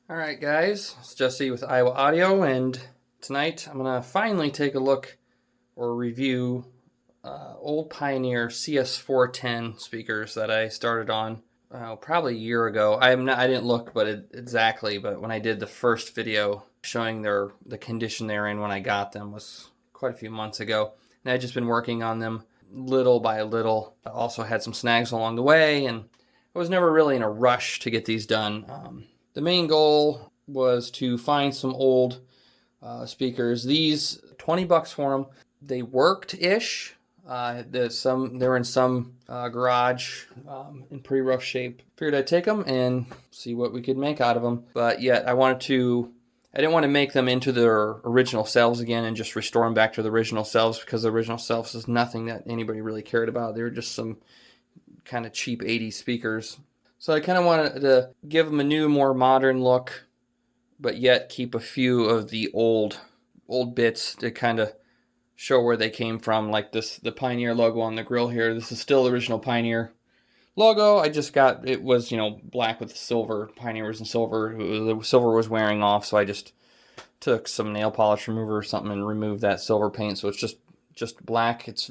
Alright guys, it's Jesse with Iowa Audio, and tonight I'm going to finally take a look or review old Pioneer CS-410 speakers that I started on probably a year ago. I didn't look exactly, but when I did the first video showing the condition they're in when I got them was quite a few months ago. And I'd just been working on them little by little. I also had some snags along the way, and I was never really in a rush to get these done. The main goal was to find some old speakers. These $20 for them. They worked-ish. They're in some garage in pretty rough shape. Figured I'd take them and see what we could make out of them. But yet I didn't want to make them into their original selves again and just restore them back to the original selves, because the original selves is nothing that anybody really cared about. They were just some kind of cheap 80s speakers. So I kind of wanted to give them a new, more modern look, but yet keep a few of the old bits to kind of show where they came from, like the Pioneer logo on the grill here. This is still the original Pioneer logo. I just got, it was, black with silver. Pioneer was in silver. The silver was wearing off, so I just took some nail polish remover or something and removed that silver paint, so it's just black. It's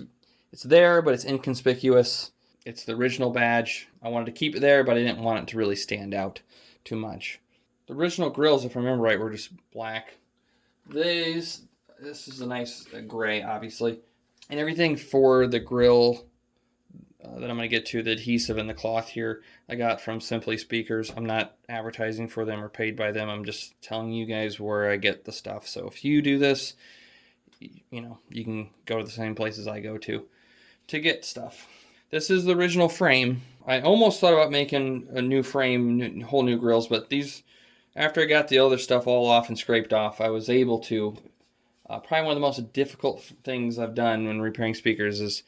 there, but it's inconspicuous. It's the original badge. I wanted to keep it there, but I didn't want it to really stand out too much. The original grills, if I remember right, were just black. This is a nice gray, obviously. And everything for the grill that I'm going to get to, the adhesive and the cloth here, I got from Simply Speakers. I'm not advertising for them or paid by them. I'm just telling you guys where I get the stuff. So if you do this, you can go to the same places I go to get stuff. This is the original frame. I almost thought about making a new frame, whole new grills, but these, after I got the other stuff all off and scraped off, I was able to, probably one of the most difficult things I've done when repairing speakers is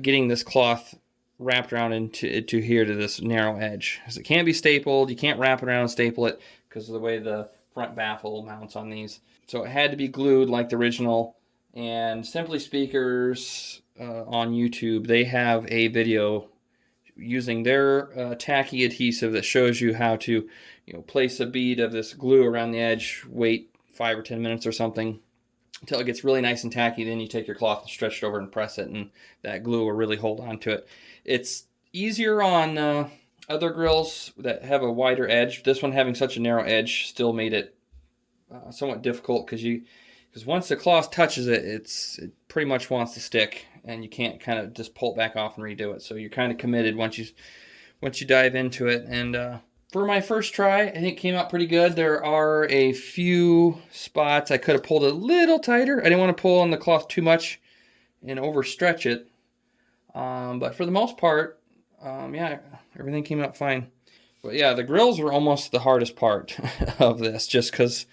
getting this cloth wrapped around into here to this narrow edge. Because it can't be stapled, you can't wrap it around and staple it because of the way the front baffle mounts on these. So it had to be glued like the original, and Simply Speakers on YouTube, they have a video using their tacky adhesive that shows you how to place a bead of this glue around the edge, wait 5 or 10 minutes or something until it gets really nice and tacky. Then you take your cloth and stretch it over and press it, and that glue will really hold on to it. It's easier on other grills that have a wider edge. This one, having such a narrow edge, still made it somewhat difficult, because once the cloth touches it, it pretty much wants to stick, and you can't kind of just pull it back off and redo it. So you're kind of committed once you dive into it. And for my first try, I think it came out pretty good. There are a few spots I could have pulled a little tighter. I didn't want to pull on the cloth too much and overstretch it. But for the most part, yeah, everything came out fine. But yeah, the grills were almost the hardest part of this, just because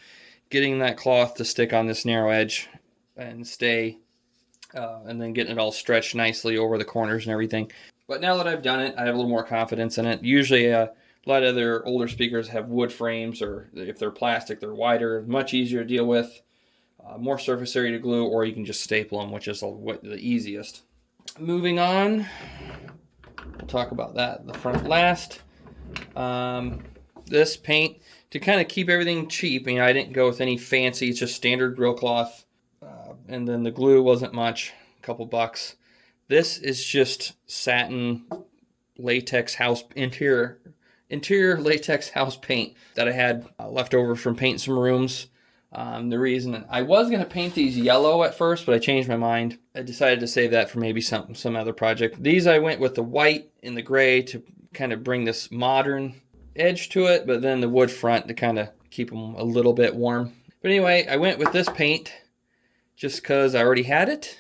getting that cloth to stick on this narrow edge and stay, and then getting it all stretched nicely over the corners and everything. But now that I've done it, I have a little more confidence in it. Usually a lot of other older speakers have wood frames, or if they're plastic, they're wider, much easier to deal with, more surface area to glue, or you can just staple them, which is the easiest. Moving on, we'll talk about that in the front last. This paint, to kind of keep everything cheap, I didn't go with any fancy, it's just standard grill cloth. And then the glue wasn't much, a couple bucks. This is just satin latex interior latex house paint that I had left over from painting some rooms. The reason I was going to paint these yellow at first, but I changed my mind. I decided to save that for maybe some other project. These I went with the white and the gray to kind of bring this modern edge to it, but then the wood front to kind of keep them a little bit warm. But anyway, I went with this paint just because I already had it,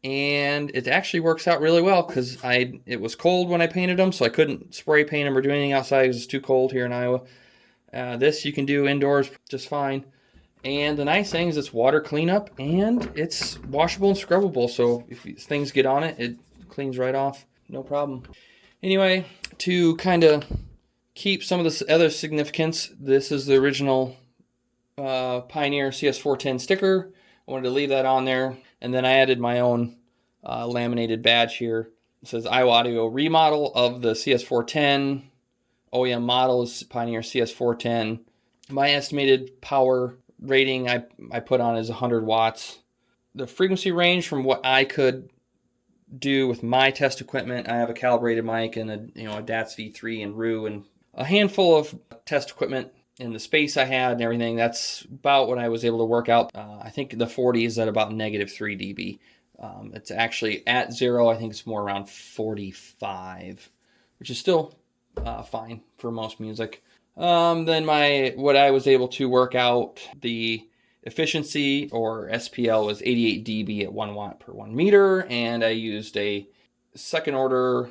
and it actually works out really well, because it was cold when I painted them, so I couldn't spray paint them or do anything outside because it's too cold here in Iowa. This you can do indoors just fine. And the nice thing is it's water cleanup, and it's washable and scrubbable, so if things get on it, it cleans right off, no problem. Anyway, to kind of keep some of this other significance, this is the original Pioneer CS-410 sticker. I wanted to leave that on there, and then I added my own laminated badge here. It says Iowa Audio Remodel of the CS-410. OEM model is Pioneer CS-410. My estimated power rating I put on is 100 watts. The frequency range from what I could do with my test equipment, I have a calibrated mic and a DATS V3 and RU and a handful of test equipment in the space I had and everything. That's about what I was able to work out. I think the 40 is at about -3 dB. It's actually at 0. I think it's more around 45, which is still fine for most music. Then what I was able to work out, the efficiency or SPL was 88 dB at 1 watt per 1 meter, and I used a second order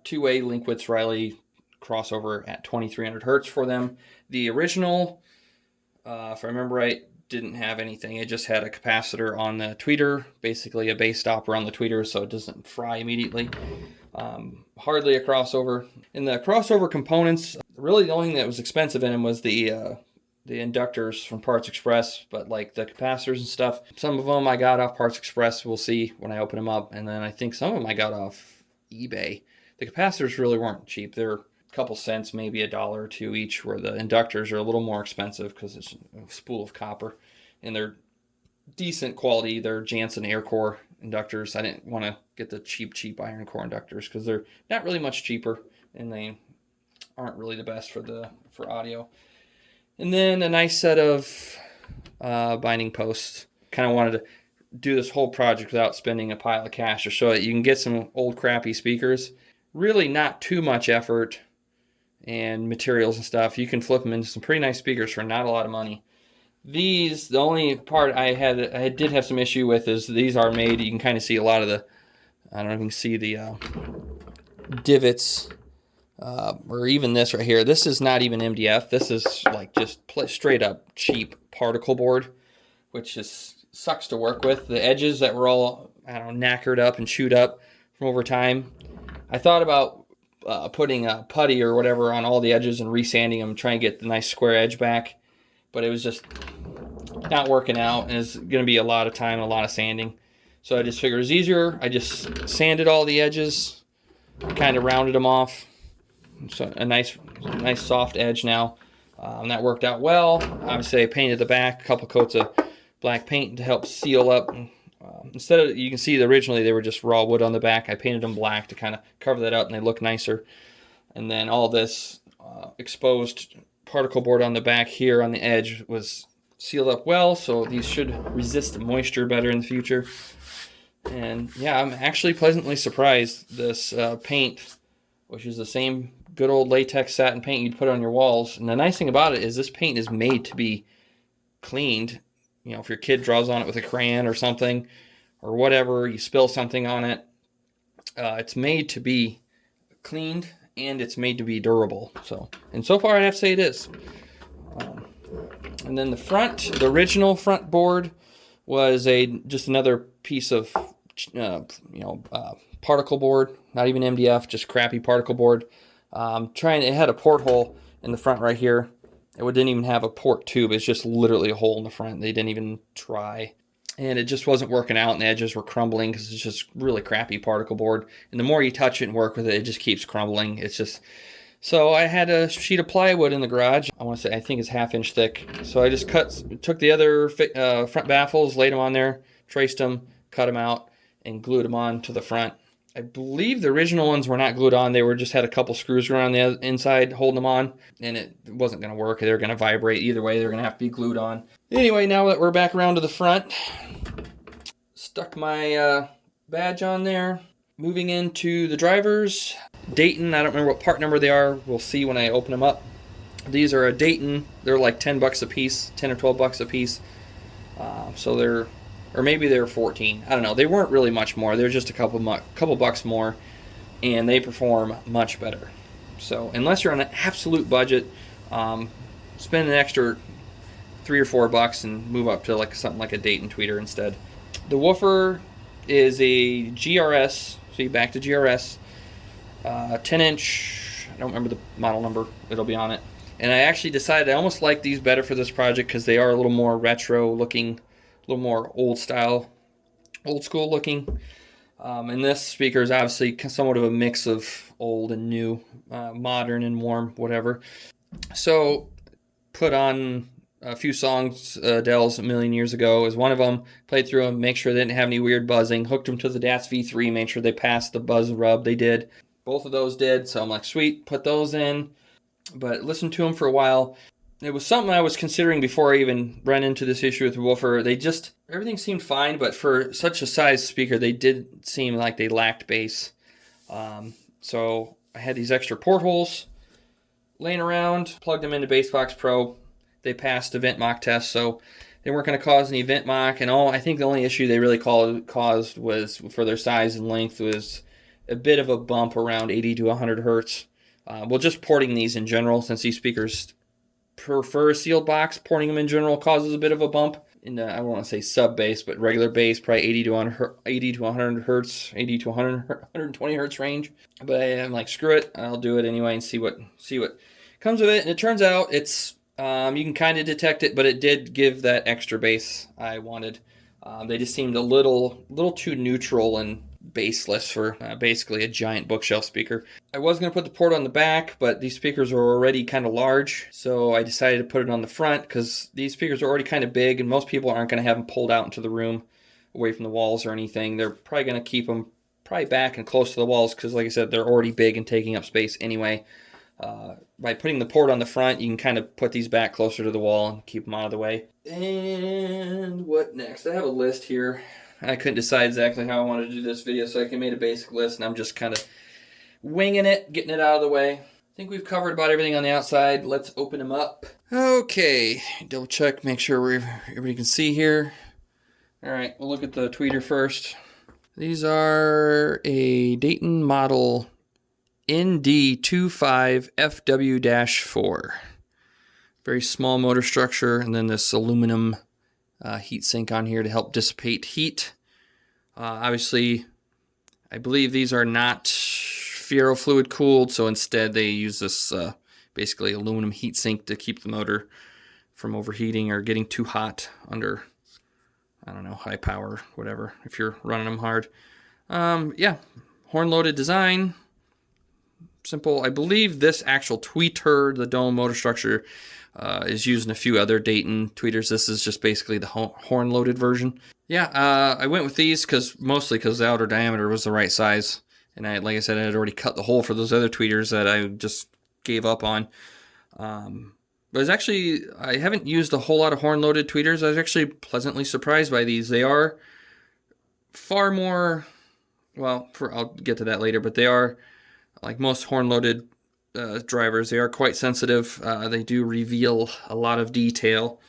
two-way Linkwitz Riley crossover at 2300 hertz for them. The original, if I remember right, didn't have anything. It just had a capacitor on the tweeter, basically a bass stopper on the tweeter, so it doesn't fry immediately. Hardly a crossover. In the crossover components, really the only thing that was expensive in them was the inductors from Parts Express, but like the capacitors and stuff, some of them I got off Parts Express. We'll see when I open them up. And then I think some of them I got off eBay. The capacitors really weren't cheap. They're a couple cents, maybe $1 or $2 each, where the inductors are a little more expensive because it's a spool of copper. And they're decent quality. They're Jansen Aircore inductors. I didn't want to get the cheap iron core inductors because they're not really much cheaper and they aren't really the best for audio. And then a nice set of binding posts. Kind of wanted to do this whole project without spending a pile of cash to show that you can get some old crappy speakers. Really not too much effort and materials and stuff. You can flip them into some pretty nice speakers for not a lot of money. These, the only part I did have some issue with is these are made, you can kind of see a lot of the, I don't know if you can see the divots, or even this right here. This is not even MDF. This is like just straight up cheap particle board, which just sucks to work with. The edges that were all, I don't know, knackered up and chewed up from over time. I thought about putting a putty or whatever on all the edges and resanding them, trying to get the nice square edge back. But it was just not working out, and it's going to be a lot of time, a lot of sanding. So I just figured it was easier. I just sanded all the edges, kind of rounded them off. So a nice soft edge now. And that worked out well. Obviously, I painted the back, a couple coats of black paint to help seal up. Instead of, you can see originally they were just raw wood on the back. I painted them black to kind of cover that up, and they look nicer. And then all this exposed particle board on the back here on the edge was sealed up well, so these should resist moisture better in the future. And yeah, I'm actually pleasantly surprised. This paint, which is the same good old latex satin paint you'd put on your walls, and the nice thing about it is this paint is made to be cleaned. You know, if your kid draws on it with a crayon or something, or whatever, you spill something on it, it's made to be cleaned, and it's made to be durable. And so far, I'd have to say it is. And then the original front board was just another piece of, particle board, not even MDF, just crappy particle board. It had a porthole in the front right here. It didn't even have a port tube. It's just literally a hole in the front. They didn't even try. And it just wasn't working out, and the edges were crumbling because it's just really crappy particle board. And the more you touch it and work with it, it just keeps crumbling. So I had a sheet of plywood in the garage. I think it's 1/2 inch thick. So I just took the other front baffles, laid them on there, traced them, cut them out, and glued them on to the front. I believe the original ones were not glued on. They just had a couple screws around the inside holding them on, and it wasn't going to work. They were going to vibrate either way. They were going to have to be glued on. Anyway, now that we're back around to the front, stuck my badge on there. Moving into the drivers. Dayton, I don't remember what part number they are. We'll see when I open them up. These are a Dayton. They're like $10 a piece, 10 or 12 bucks a piece. Or maybe they were 14. I don't know. They weren't really much more. They're just a couple bucks more, and they perform much better. So unless you're on an absolute budget, spend an extra $3 or $4 and move up to something like a Dayton tweeter instead. The woofer is a GRS. See, back to GRS. 10-inch. I don't remember the model number. It'll be on it. And I actually decided I almost like these better for this project because they are a little more retro looking, a little more old school looking. And this speaker is obviously somewhat of a mix of old and new, modern and warm, whatever. So put on a few songs Adele's a million years ago is one of them. Played through them, make sure they didn't have any weird buzzing. Hooked them to the DATS V3, made sure they passed the buzz rub. They did. Both of those did, so I'm like, sweet, put those in. But listened to them for a while. It was something I was considering before I even ran into this issue with the woofer. Everything seemed fine, but for such a size speaker, they did seem like they lacked bass. So I had these extra portholes laying around, plugged them into BassBox Pro. They passed the vent mock test, so they weren't going to cause any vent mock. And I think the only issue they really caused was, for their size and length, was a bit of a bump around 80 to 100 hertz. Well, just porting these in general, since these speakers prefer a sealed box, porting them in general causes a bit of a bump. In I don't want to say sub bass, but regular bass, probably 80 to 100 hertz, 80 to 120 hertz range. But I'm like, screw it, I'll do it anyway and see what comes of it. And it turns out it's you can kind of detect it, but it did give that extra bass I wanted. They just seemed a little too neutral and bassless for basically a giant bookshelf speaker. I was going to put the port on the back, but these speakers are already kind of large, so I decided to put it on the front because these speakers are already kind of big, and most people aren't going to have them pulled out into the room away from the walls or anything. They're probably going to keep them back and close to the walls because, like I said, they're already big and taking up space anyway. By putting the port on the front, you can kind of put these back closer to the wall and keep them out of the way. And what next? I have a list here. I couldn't decide exactly how I wanted to do this video, so I made a basic list, and I'm just kind of winging it, getting it out of the way. I think we've covered about everything on the outside. Let's open them up. Okay, double check, make sure everybody can see here. All right, we'll look at the tweeter first. These are a Dayton model ND25FW-4. Very small motor structure, and then this aluminum heat sink on here to help dissipate heat. Obviously, I believe these are not ferrofluid cooled, so instead they use this basically aluminum heat sink to keep the motor from overheating or getting too hot under, I don't know, high power, whatever, if you're running them hard. Yeah, horn-loaded design. Simple. I believe this actual tweeter, the dome motor structure, is used in a few other Dayton tweeters. This is just basically the horn-loaded version. Yeah, I went with these mostly because the outer diameter was the right size. And like I said, I had already cut the hole for those other tweeters that I just gave up on. But I haven't used a whole lot of horn-loaded tweeters. I was actually pleasantly surprised by these. They are far more, well, I'll get to that later, but they are, like most horn-loaded drivers, they are quite sensitive. They do reveal a lot of detail.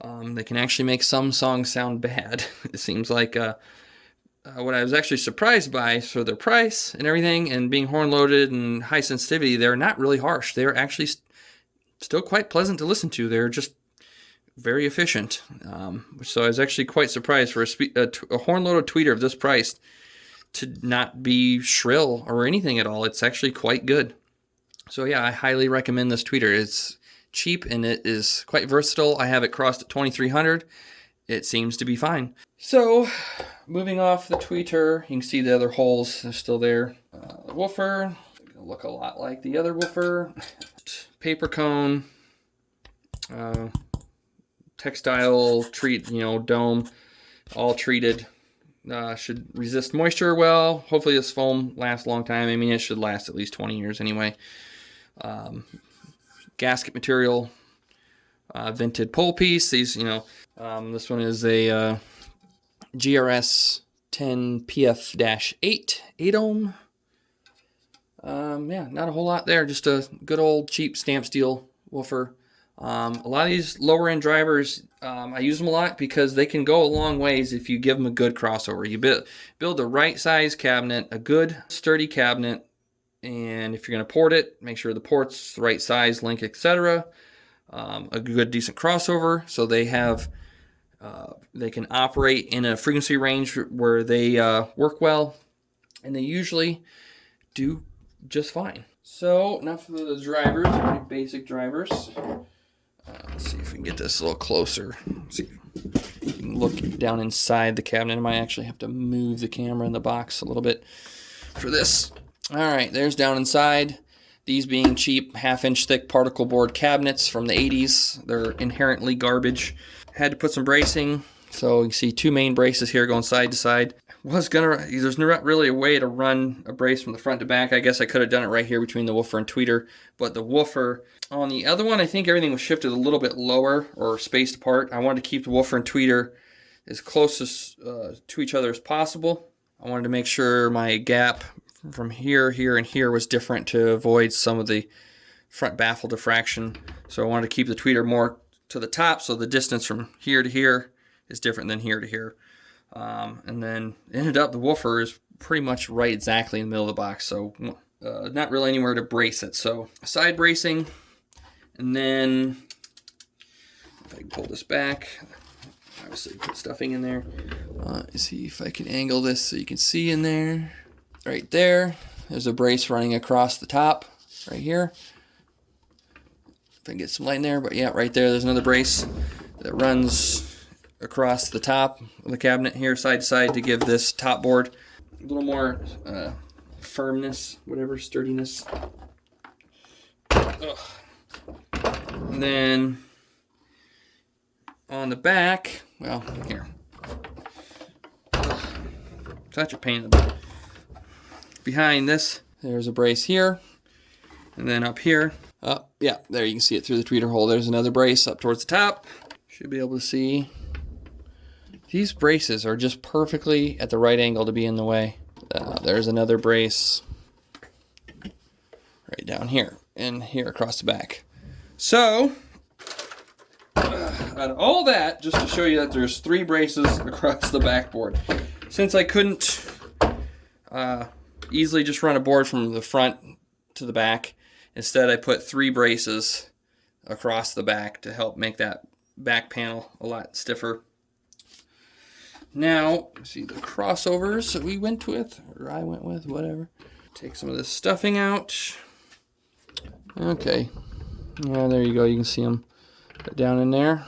They can actually make some songs sound bad. It seems like what I was actually surprised by for their price and everything, and being horn-loaded and high sensitivity, they're not really harsh. They're actually still quite pleasant to listen to. They're just very efficient. So I was actually quite surprised for a horn-loaded tweeter of this price to not be shrill or anything at all. It's actually quite good. So yeah, I highly recommend this tweeter. It's cheap and it is quite versatile. I have it crossed at 2300. It seems to be fine. So, moving off the tweeter, you can see the other holes are still there. The woofer, look a lot like the other woofer. Paper cone, textile dome, all treated. Should resist moisture well. Hopefully this foam lasts a long time. I mean, it should last at least 20 years anyway. Gasket material, vented pole piece. These, this one is a GRS 10 PF-8 8 ohm. Yeah, not a whole lot there. Just a good old cheap stamp steel woofer. A lot of these lower end drivers, I use them a lot because they can go a long ways if you give them a good crossover. You build the right size cabinet, a good sturdy cabinet, and if you're going to port it, make sure the port's the right size, link, etc. A good decent crossover, so they can operate in a frequency range where they work well, and they usually do just fine. So enough of the drivers, pretty basic drivers. Let's see if we can get this a little closer. See if you can look down inside the cabinet. I might actually have to move the camera in the box a little bit for this. All right, there's down inside. These being cheap 1/2-inch thick particle board cabinets from the 80s. They're inherently garbage. Had to put some bracing. So you can see 2 main braces here going side to side. There's not really a way to run a brace from the front to back. I guess I could have done it right here between the woofer and tweeter. But the woofer on the other one, I think everything was shifted a little bit lower or spaced apart. I wanted to keep the woofer and tweeter as close as, to each other as possible. I wanted to make sure my gap from here, here, and here was different to avoid some of the front baffle diffraction. So I wanted to keep the tweeter more to the top, so the distance from here to here is different than here to here. And then ended up the woofer is pretty much right exactly in the middle of the box, so not really anywhere to brace it. So side bracing, and then if I can pull this back, obviously put stuffing in there. Let's see if I can angle this so you can see in there. Right there, there's a brace running across the top, right here. If I can get some light in there, but yeah, right there, there's another brace that runs across the top of the cabinet here, side to side, to give this top board a little more firmness, whatever, sturdiness. Ugh. And then on the back, well, here. Ugh. Such a pain in the butt. Behind this, there's a brace here, and then up here, yeah, there you can see it through the tweeter hole. There's another brace up towards the top. Should be able to see. These braces are just perfectly at the right angle to be in the way. There's another brace right down here, and here across the back. So, out of all that, just to show you that there's 3 braces across the backboard. Since I couldn't easily just run a board from the front to the back, instead I put 3 braces across the back to help make that back panel a lot stiffer. Now, see the crossovers that we went with, or I went with, whatever. Take some of this stuffing out. Okay, yeah, there you go, you can see them down in there.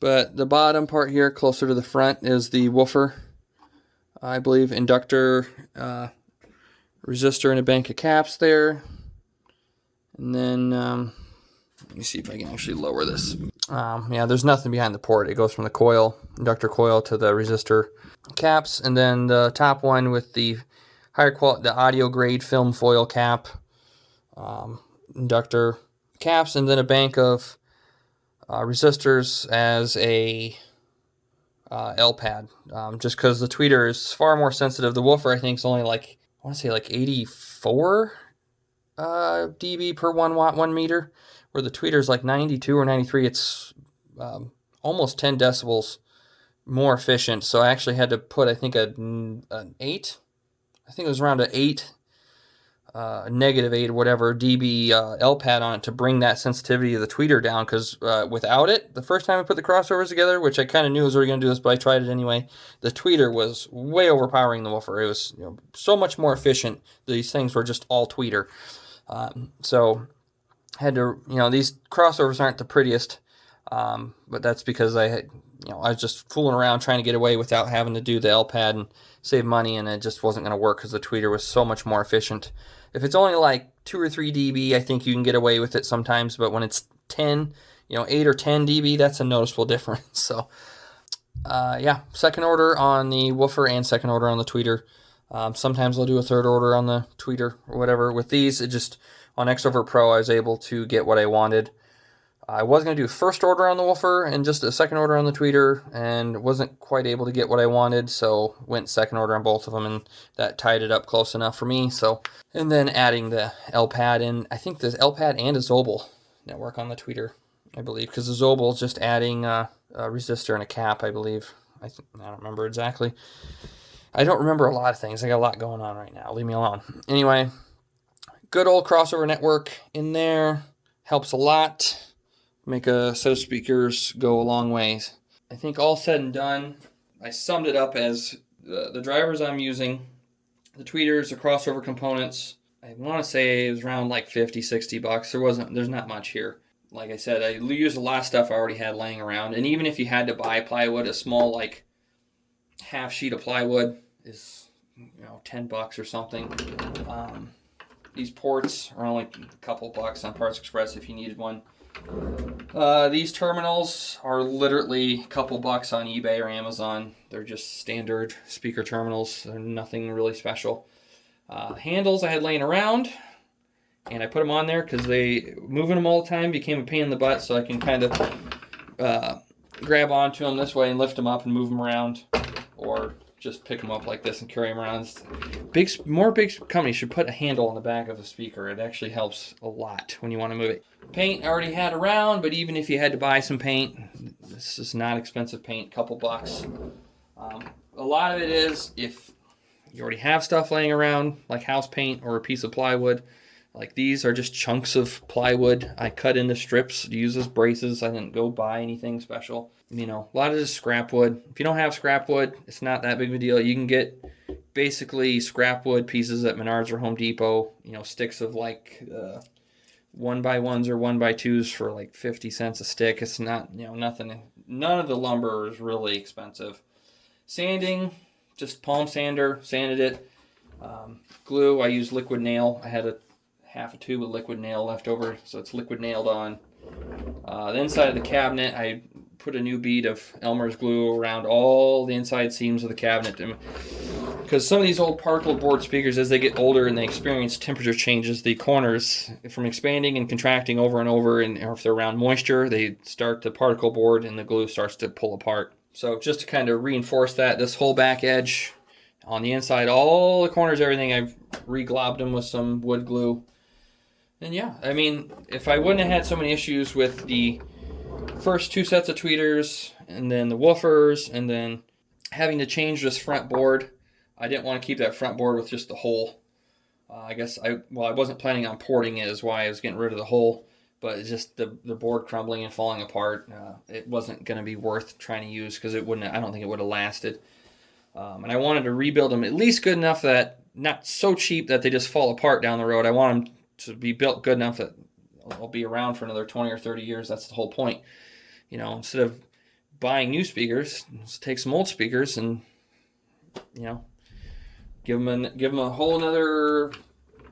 But the bottom part here, closer to the front, is the woofer. I believe inductor, resistor, and a bank of caps there. And then, let me see if I can actually lower this. Yeah, there's nothing behind the port. It goes from the coil, inductor coil, to the resistor caps. And then the top one with the higher quality, the audio grade film foil cap, inductor caps, and then a bank of resistors as a L pad, just because the tweeter is far more sensitive. The woofer, I think, is only like, I want to say like 84 dB per 1 watt 1 meter, where the tweeter is like 92 or 93. It's almost 10 decibels more efficient. So I actually had to put, I think, an 8. I think it was around an 8, negative 8 or whatever dB L pad on it to bring that sensitivity of the tweeter down, because without it, the first time I put the crossovers together, which I kind of knew I was already going to do this, but I tried it anyway, the tweeter was way overpowering the woofer. It was, you know, so much more efficient. These things were just all tweeter. So I had to, you know, these crossovers aren't the prettiest, but that's because I had, you know, I was just fooling around trying to get away without having to do the L pad and save money, and it just wasn't going to work because the tweeter was so much more efficient. If it's only like 2 or 3 dB, I think you can get away with it sometimes, but when it's 10, you know, 8 or 10 dB, that's a noticeable difference. So, yeah, second order on the woofer and second order on the tweeter. Sometimes I'll do a third order on the tweeter or whatever. With these, it just, on Xover Pro, I was able to get what I wanted. I was going to do first order on the woofer and just a second order on the tweeter, and wasn't quite able to get what I wanted, so went second order on both of them, and that tied it up close enough for me. So, and then adding the L pad in, I think there's L pad and a Zobel network on the tweeter, I believe, because the Zobel is just adding a resistor and a cap, I believe. I don't remember exactly. I don't remember a lot of things. I got a lot going on right now. Leave me alone. Anyway, good old crossover network in there. Helps a lot. Make a set of speakers go a long ways. I think all said and done, I summed it up as the drivers I'm using, the tweeters, the crossover components. I want to say it was around like 50, 60 bucks. There's not much here. Like I said, I used a lot of stuff I already had laying around. And even if you had to buy plywood, a small like half sheet of plywood is, you know, 10 bucks or something. These ports are only a couple bucks on Parts Express if you needed one. These terminals are literally a couple bucks on eBay or Amazon. They're just standard speaker terminals. They're nothing really special. Handles I had laying around, and I put them on there because moving them all the time became a pain in the butt, so I can kind of grab onto them this way and lift them up and move them around, or just pick them up like this and carry them around. More big companies should put a handle on the back of a speaker. It actually helps a lot when you want to move it. Paint I already had around, but even if you had to buy some paint, this is not expensive paint, couple bucks. A lot of it is if you already have stuff laying around, like house paint or a piece of plywood. Like these are just chunks of plywood I cut into strips to use as braces. I didn't go buy anything special. You know, a lot of this scrap wood. If you don't have scrap wood, it's not that big of a deal. You can get basically scrap wood pieces at Menards or Home Depot. You know, sticks of like 1x1s or 1x2s for like 50 cents a stick. It's not, you know, nothing. None of the lumber is really expensive. Sanding, just palm sander, sanded it. Glue, I used liquid nail. I had half a tube of liquid nail left over, so it's liquid nailed on. The inside of the cabinet, I put a new bead of Elmer's glue around all the inside seams of the cabinet, because some of these old particle board speakers, as they get older and they experience temperature changes, the corners from expanding and contracting over and over, and or if they're around moisture, they start to particle board and the glue starts to pull apart. So just to kind of reinforce that, this whole back edge on the inside, all the corners, everything, I've re-globbed them with some wood glue. And yeah, I mean, if I wouldn't have had so many issues with the first two sets of tweeters and then the woofers and then having to change this front board, I didn't want to keep that front board with just the hole. I wasn't planning on porting it, is why I was getting rid of the hole, but it's just the board crumbling and falling apart. It wasn't going to be worth trying to use because I don't think it would have lasted. And I wanted to rebuild them at least good enough that, not so cheap that they just fall apart down the road. I want them to be built good enough that I'll be around for another 20 or 30 years. That's the whole point. You know, instead of buying new speakers, let's take some old speakers and, you know, give them a whole another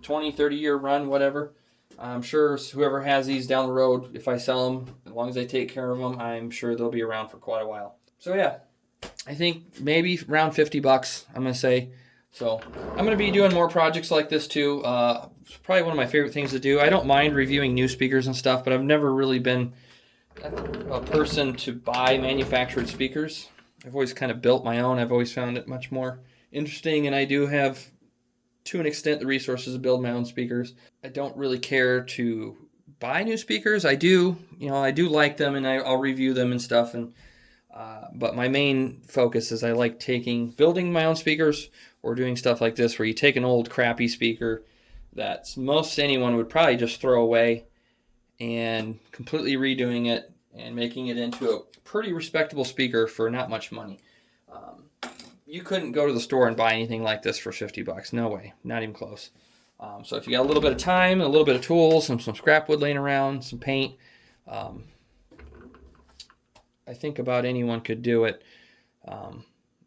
20, 30 year run, whatever. I'm sure whoever has these down the road, if I sell them, as long as they take care of them, I'm sure they'll be around for quite a while. So yeah, I think maybe around 50 bucks, I'm going to say. So I'm going to be doing more projects like this too. It's probably one of my favorite things to do. I don't mind reviewing new speakers and stuff, but I've never really been a person to buy manufactured speakers. I've always kind of built my own. I've always found it much more interesting, and I do have, to an extent, the resources to build my own speakers. I don't really care to buy new speakers. I do like them, and I'll review them and stuff, and but my main focus is I like building my own speakers or doing stuff like this where you take an old crappy speaker that most anyone would probably just throw away and completely redoing it and making it into a pretty respectable speaker for not much money. You couldn't go to the store and buy anything like this for 50 bucks. No way. Not even close. So if you got a little bit of time, a little bit of tools, and some scrap wood laying around, some paint, I think about anyone could do it.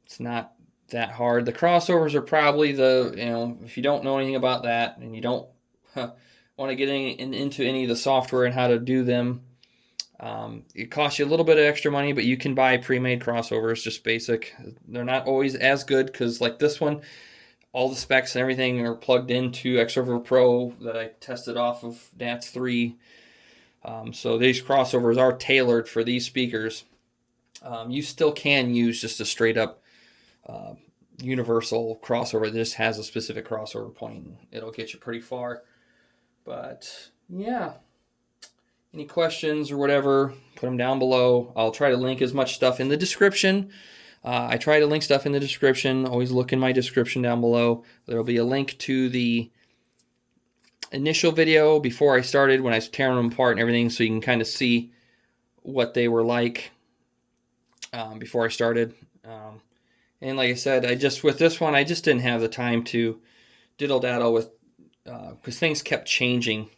It's not that hard. The crossovers are probably if you don't know anything about that and you don't want to get into any of the software and how to do them, it costs you a little bit of extra money, but you can buy pre-made crossovers, just basic. They're not always as good because like this one, all the specs and everything are plugged into Xover Pro that I tested off of NATS 3. So these crossovers are tailored for these speakers. You still can use just a straight up universal crossover that just has a specific crossover point. It'll get you pretty far. But yeah, any questions or whatever, put them down below. I'll try to link as much stuff in the description. I try to link stuff in the description. Always look in my description down below. There'll be a link to the initial video before I started when I was tearing them apart and everything, so you can kind of see what they were like before I started. And like I said, with this one, I just didn't have the time to diddle-daddle with, because things kept changing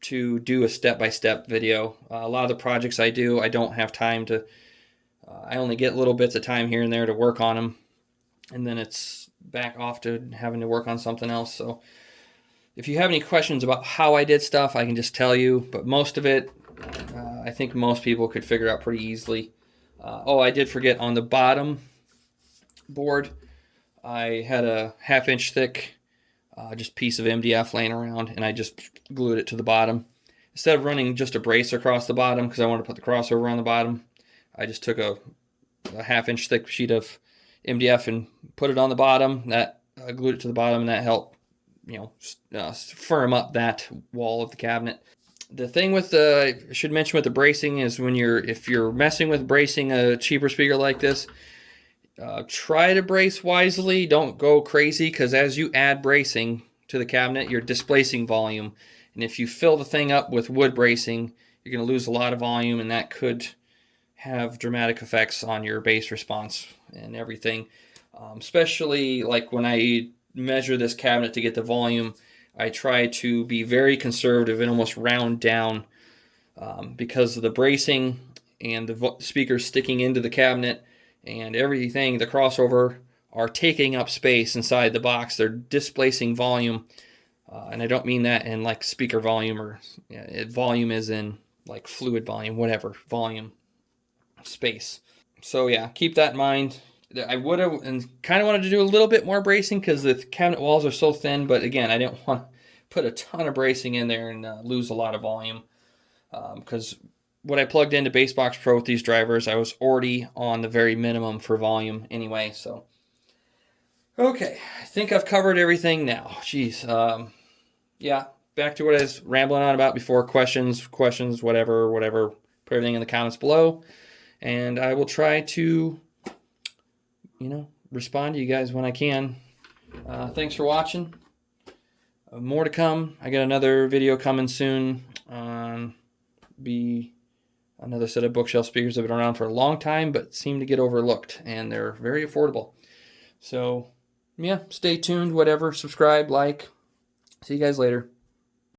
to do a step-by-step video. A lot of the projects I do, I don't have time to, I only get little bits of time here and there to work on them. And then it's back off to having to work on something else. So if you have any questions about how I did stuff, I can just tell you. But most of it, I think most people could figure out pretty easily. Oh, I did forget on the bottom board, I had a 1/2 inch thick just piece of MDF laying around, and I just glued it to the bottom. Instead of running just a brace across the bottom, because I wanted to put the crossover on the bottom, I just took a 1/2 inch thick sheet of MDF and put it on the bottom. That I glued it to the bottom, and that helped, firm up that wall of the cabinet. The thing with the, I should mention with the bracing is if you're messing with bracing a cheaper speaker like this, try to brace wisely. Don't go crazy, because as you add bracing to the cabinet, you're displacing volume. And if you fill the thing up with wood bracing, you're going to lose a lot of volume, and that could have dramatic effects on your bass response and everything. Especially like when I measure this cabinet to get the volume, I try to be very conservative and almost round down because of the bracing and the speakers sticking into the cabinet and everything, the crossover, are taking up space inside the box. They're displacing volume. And I don't mean that in like speaker volume or volume is in like fluid volume, whatever, volume, space. So yeah, keep that in mind. I would have and kind of wanted to do a little bit more bracing because the cabinet walls are so thin, but again, I didn't want to put a ton of bracing in there and lose a lot of volume because when I plugged into Bassbox Pro with these drivers, I was already on the very minimum for volume anyway. So okay, I think I've covered everything now. Jeez. Yeah, back to what I was rambling on about before. Questions, whatever. Put everything in the comments below, and I will try to, respond to you guys when I can. Thanks for watching. More to come. I got another video coming soon on another set of bookshelf speakers that have been around for a long time, but seem to get overlooked, and they're very affordable. So, yeah, stay tuned, whatever. Subscribe, like. See you guys later.